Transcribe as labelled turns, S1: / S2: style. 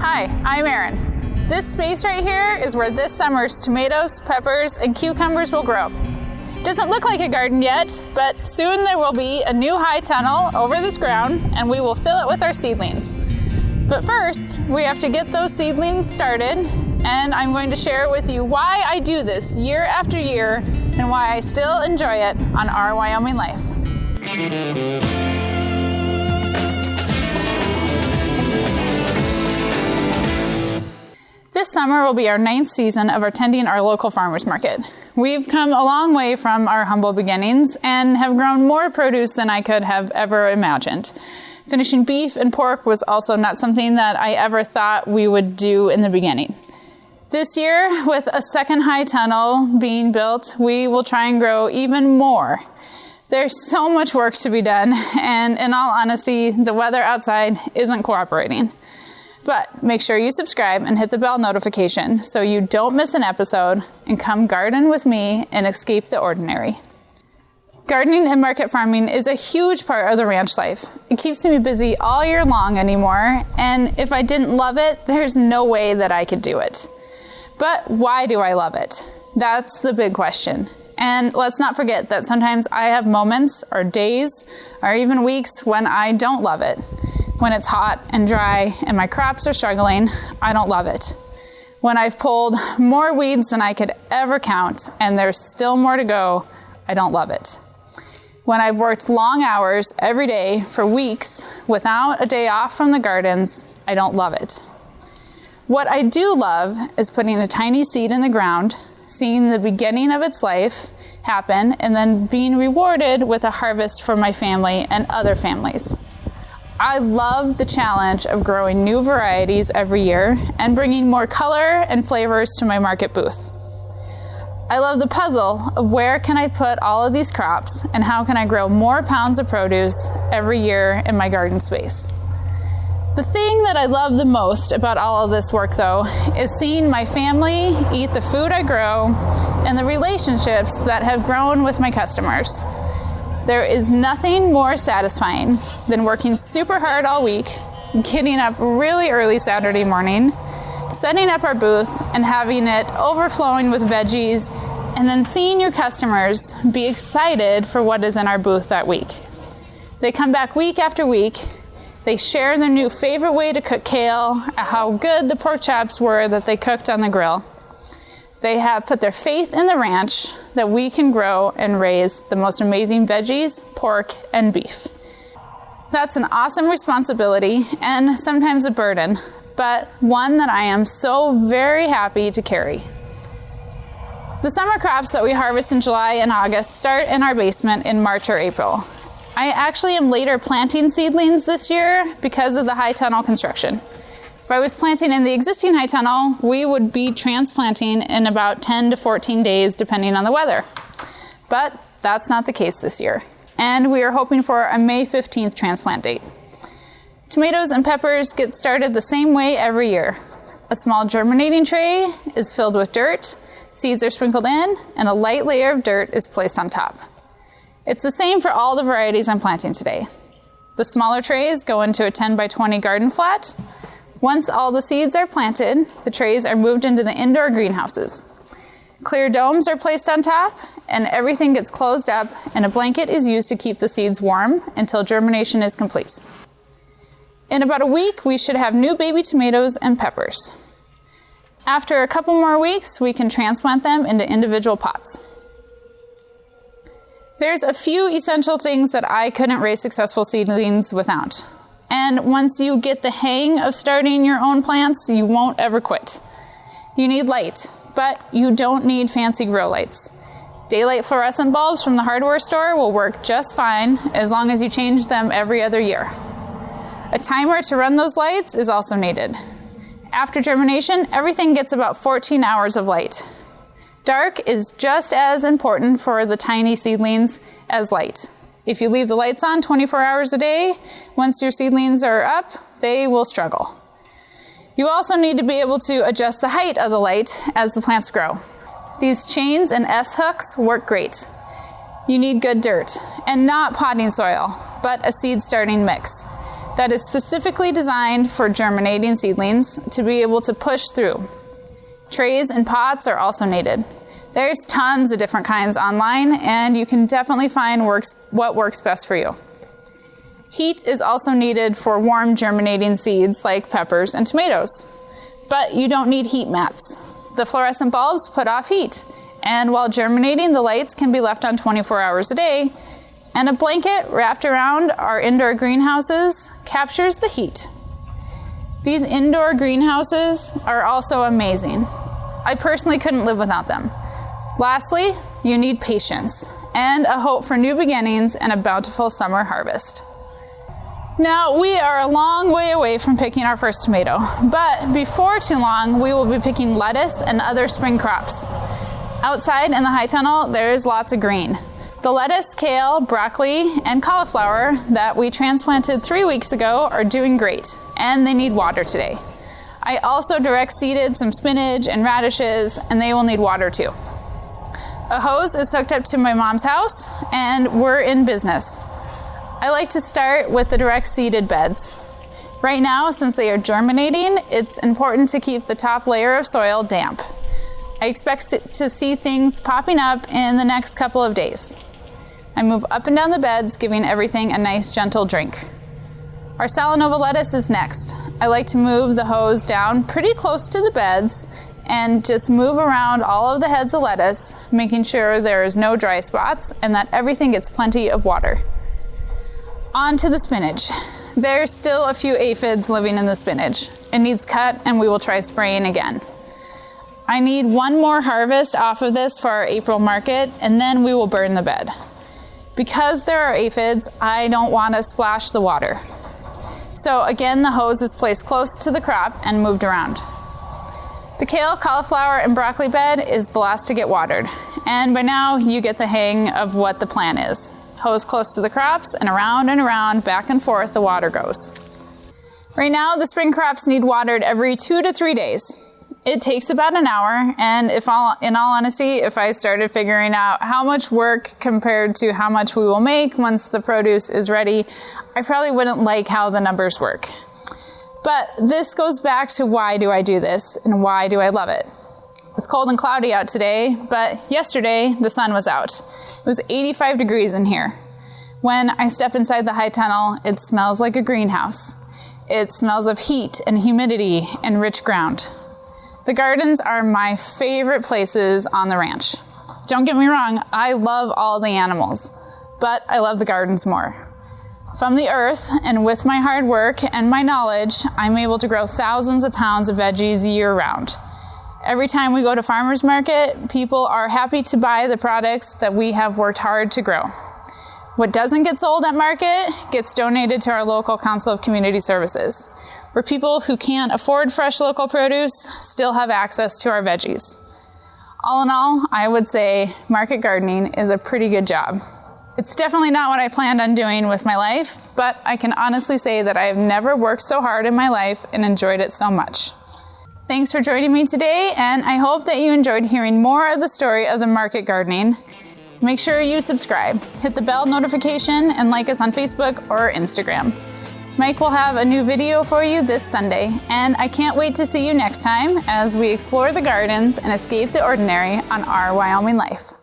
S1: Hi, I'm Erin. This space right here is where this summer's tomatoes, peppers, and cucumbers will grow. Doesn't look like a garden yet, but soon there will be a new high tunnel over this ground and we will fill it with our seedlings. But first, we have to get those seedlings started, and I'm going to share with you why I do this year after year and why I still enjoy it on Our Wyoming Life. This summer will be our 9th season of attending our local farmers market. We've come a long way from our humble beginnings and have grown more produce than I could have ever imagined. Finishing beef and pork was also not something that I ever thought we would do in the beginning. This year, with a second high tunnel being built, we will try and grow even more. There's so much work to be done, and in all honesty, the weather outside isn't cooperating. But make sure you subscribe and hit the bell notification so you don't miss an episode, and come garden with me and escape the ordinary. Gardening and market farming is a huge part of the ranch life. It keeps me busy all year long anymore, and if I didn't love it, there's no way that I could do it. But why do I love it? That's the big question. And let's not forget that sometimes I have moments or days or even weeks when I don't love it. When it's hot and dry and my crops are struggling, I don't love it. When I've pulled more weeds than I could ever count and there's still more to go, I don't love it. When I've worked long hours every day for weeks without a day off from the gardens, I don't love it. What I do love is putting a tiny seed in the ground, seeing the beginning of its life happen, and then being rewarded with a harvest for my family and other families. I love the challenge of growing new varieties every year and bringing more color and flavors to my market booth. I love the puzzle of where can I put all of these crops and how can I grow more pounds of produce every year in my garden space. The thing that I love the most about all of this work, though, is seeing my family eat the food I grow and the relationships that have grown with my customers. There is nothing more satisfying than working super hard all week, getting up really early Saturday morning, setting up our booth and having it overflowing with veggies, and then seeing your customers be excited for what is in our booth that week. They come back week after week. They share their new favorite way to cook kale, how good the pork chops were that they cooked on the grill. They have put their faith in the ranch that we can grow and raise the most amazing veggies, pork, and beef. That's an awesome responsibility and sometimes a burden, but one that I am so very happy to carry. The summer crops that we harvest in July and August start in our basement in March or April. I actually am later planting seedlings this year because of the high tunnel construction. If I was planting in the existing high tunnel, we would be transplanting in about 10 to 14 days depending on the weather. But that's not the case this year, and we are hoping for a May 15th transplant date. Tomatoes and peppers get started the same way every year. A small germinating tray is filled with dirt, seeds are sprinkled in, and a light layer of dirt is placed on top. It's the same for all the varieties I'm planting today. The smaller trays go into a 10 by 20 garden flat. Once all the seeds are planted, the trays are moved into the indoor greenhouses. Clear domes are placed on top, and everything gets closed up, and a blanket is used to keep the seeds warm until germination is complete. In about a week, we should have new baby tomatoes and peppers. After a couple more weeks, we can transplant them into individual pots. There's a few essential things that I couldn't raise successful seedlings without. And once you get the hang of starting your own plants, you won't ever quit. You need light, but you don't need fancy grow lights. Daylight fluorescent bulbs from the hardware store will work just fine as long as you change them every other year. A timer to run those lights is also needed. After germination, everything gets about 14 hours of light. Dark is just as important for the tiny seedlings as light. If you leave the lights on 24 hours a day, once your seedlings are up, they will struggle. You also need to be able to adjust the height of the light as the plants grow. These chains and S-hooks work great. You need good dirt, and not potting soil, but a seed starting mix. that is specifically designed for germinating seedlings to be able to push through. Trays and pots are also needed. There's tons of different kinds online, and you can definitely find what works best for you. Heat is also needed for warm germinating seeds like peppers and tomatoes. But you don't need heat mats. The fluorescent bulbs put off heat, and while germinating, the lights can be left on 24 hours a day, and a blanket wrapped around our indoor greenhouses captures the heat. These indoor greenhouses are also amazing. I personally couldn't live without them. Lastly, you need patience and a hope for new beginnings and a bountiful summer harvest. Now, we are a long way away from picking our first tomato, but before too long, we will be picking lettuce and other spring crops. Outside in the high tunnel, there is lots of green. The lettuce, kale, broccoli, and cauliflower that we transplanted 3 weeks ago are doing great, and they need water today. I also direct seeded some spinach and radishes, and they will need water too. A hose is hooked up to my mom's house, and we're in business. I like to start with the direct seeded beds. Right now, since they are germinating, it's important to keep the top layer of soil damp. I expect to see things popping up in the next couple of days. I move up and down the beds, giving everything a nice gentle drink. Our Salanova lettuce is next. I like to move the hose down pretty close to the beds and just move around all of the heads of lettuce, making sure there is no dry spots and that everything gets plenty of water. On to the spinach. There's still a few aphids living in the spinach. It needs cut, and we will try spraying again. I need one more harvest off of this for our April market, and then we will burn the bed. Because there are aphids, I don't want to splash the water. So again, the hose is placed close to the crop and moved around. The kale, cauliflower, and broccoli bed is the last to get watered, and by now you get the hang of what the plan is. Hose close to the crops, and around, back and forth the water goes. Right now, the spring crops need watered every 2 to 3 days. It takes about an hour, and in all honesty, if I started figuring out how much work compared to how much we will make once the produce is ready, I probably wouldn't like how the numbers work. But this goes back to why do I do this, and why do I love it? It's cold and cloudy out today, but yesterday the sun was out. It was 85 degrees in here. When I step inside the high tunnel, it smells like a greenhouse. It smells of heat and humidity and rich ground. The gardens are my favorite places on the ranch. Don't get me wrong, I love all the animals, but I love the gardens more. From the earth, and with my hard work and my knowledge, I'm able to grow thousands of pounds of veggies year-round. Every time we go to farmers market, people are happy to buy the products that we have worked hard to grow. What doesn't get sold at market gets donated to our local Council of Community Services, where people who can't afford fresh local produce still have access to our veggies. All in all, I would say market gardening is a pretty good job. It's definitely not what I planned on doing with my life, but I can honestly say that I have never worked so hard in my life and enjoyed it so much. Thanks for joining me today, and I hope that you enjoyed hearing more of the story of the market gardening. Make sure you subscribe, hit the bell notification, and like us on Facebook or Instagram. Mike will have a new video for you this Sunday, and I can't wait to see you next time as we explore the gardens and escape the ordinary on Our Wyoming Life.